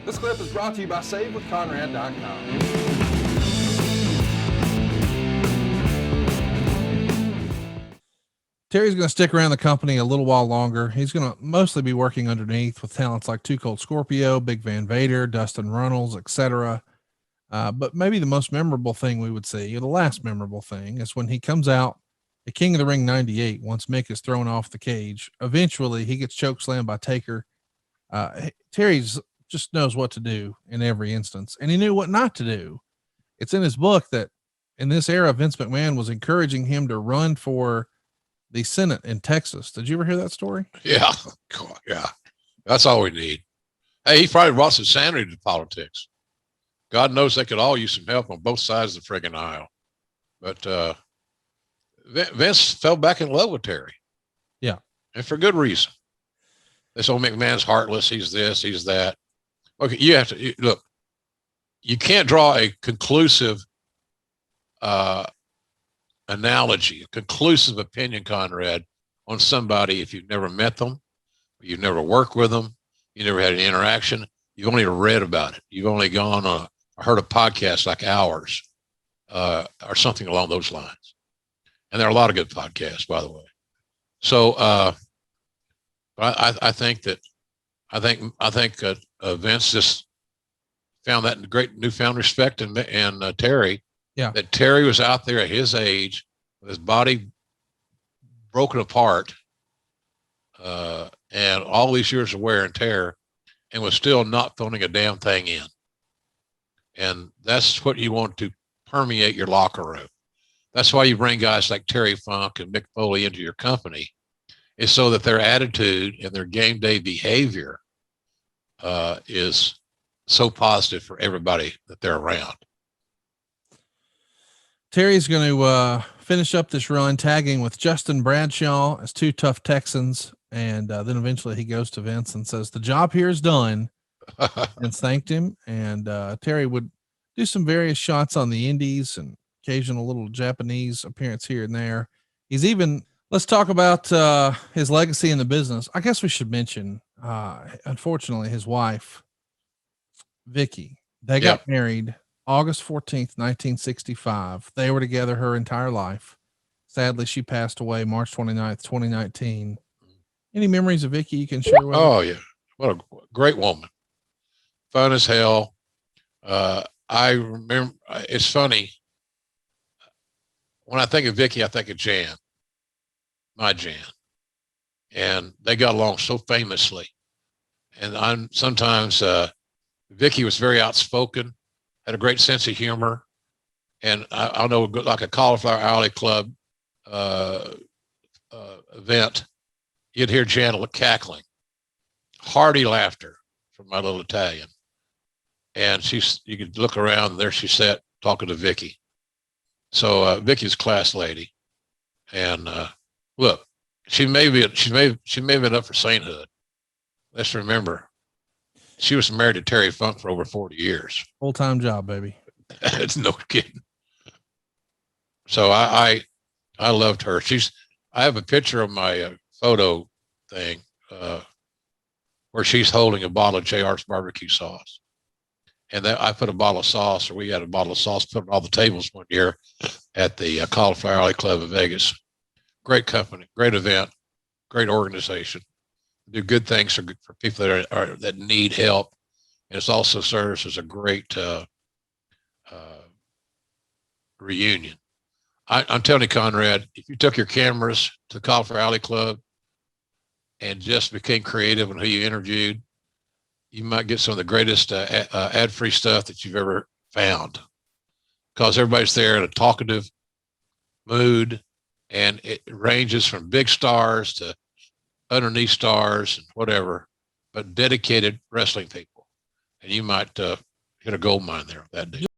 This clip is brought to you by SaveWithConrad.com. Terry's going to stick around the company a little while longer. He's going to mostly be working underneath with talents like Too Cold Scorpio, Big Van Vader, Dustin Runnels, etc. But maybe the most memorable thing we would see, or the last memorable thing, is when he comes out at King of the Ring 98, once Mick is thrown off the cage. Eventually, he gets chokeslammed by Taker. Terry's just knows what to do in every instance, and he knew what not to do. It's in his book that in this era, Vince McMahon was encouraging him to run for the Senate in Texas. Did you ever hear that story? Yeah. Yeah. That's all we need. Hey, he probably brought some sanity to politics. God knows they could all use some help on both sides of the friggin' aisle. But Vince fell back in love with Terry. Yeah. And for good reason. This old McMahon's heartless. He's this, he's that. Okay, you have to look. You can't draw a conclusive analogy, a conclusive opinion, Conrad, on somebody if you've never met them, you've never worked with them, you never had an interaction, you've only read about it, you've only gone or heard a podcast like ours, or something along those lines. And there are a lot of good podcasts, by the way. So, but I think Vince just found that great newfound respect in Terry. Yeah. That Terry was out there at his age with his body broken apart, and all these years of wear and tear, and was still not phoning a damn thing in. And that's what you want to permeate your locker room. That's why you bring guys like Terry Funk and Mick Foley into your company, is so that their attitude and their game day behavior is so positive for everybody that they're around. Terry's going to finish up this run tagging with Justin Bradshaw as Two Tough Texans. And then eventually he goes to Vince and says, the job here is done. Vince thanked him. And Terry would do some various shots on the indies and occasional little Japanese appearance here and there. He's even, let's talk about his legacy in the business. I guess we should mention, unfortunately, his wife, Vicky. They got married August 14th, 1965. They were together her entire life. Sadly, she passed away March 29th, 2019. Any memories of Vicky you can share with us? Oh, yeah. What a great woman. Fun as hell. I remember, it's funny. When I think of Vicky, I think of Jan, my Jan. And they got along so famously. And sometimes Vicky was very outspoken, had a great sense of humor. And I know, like a Cauliflower Alley Club event, you'd hear Jan cackling, hearty laughter from my little Italian. And you could look around, and there she sat talking to Vicky. So Vicky's a class lady. And look, she may have been up for sainthood. Let's remember, she was married to Terry Funk for over 40 years. Full-time job, baby. It's no kidding. So I loved her. I have a picture of my photo thing where she's holding a bottle of JR's barbecue sauce. And I put a bottle of sauce, or we had a bottle of sauce put on all the tables one year at the Cauliflower Alley Club in Vegas. Great company, great event, great organization. Do good things for people that need help. And it also serves as a great reunion. I'm telling you, Conrad, if you took your cameras to the Cauliflower Alley Club and just became creative in who you interviewed, you might get some of the greatest ad-free stuff that you've ever found, because everybody's there in a talkative mood, and it ranges from big stars to underneath stars and whatever, but dedicated wrestling people. And you might hit a gold mine there that day.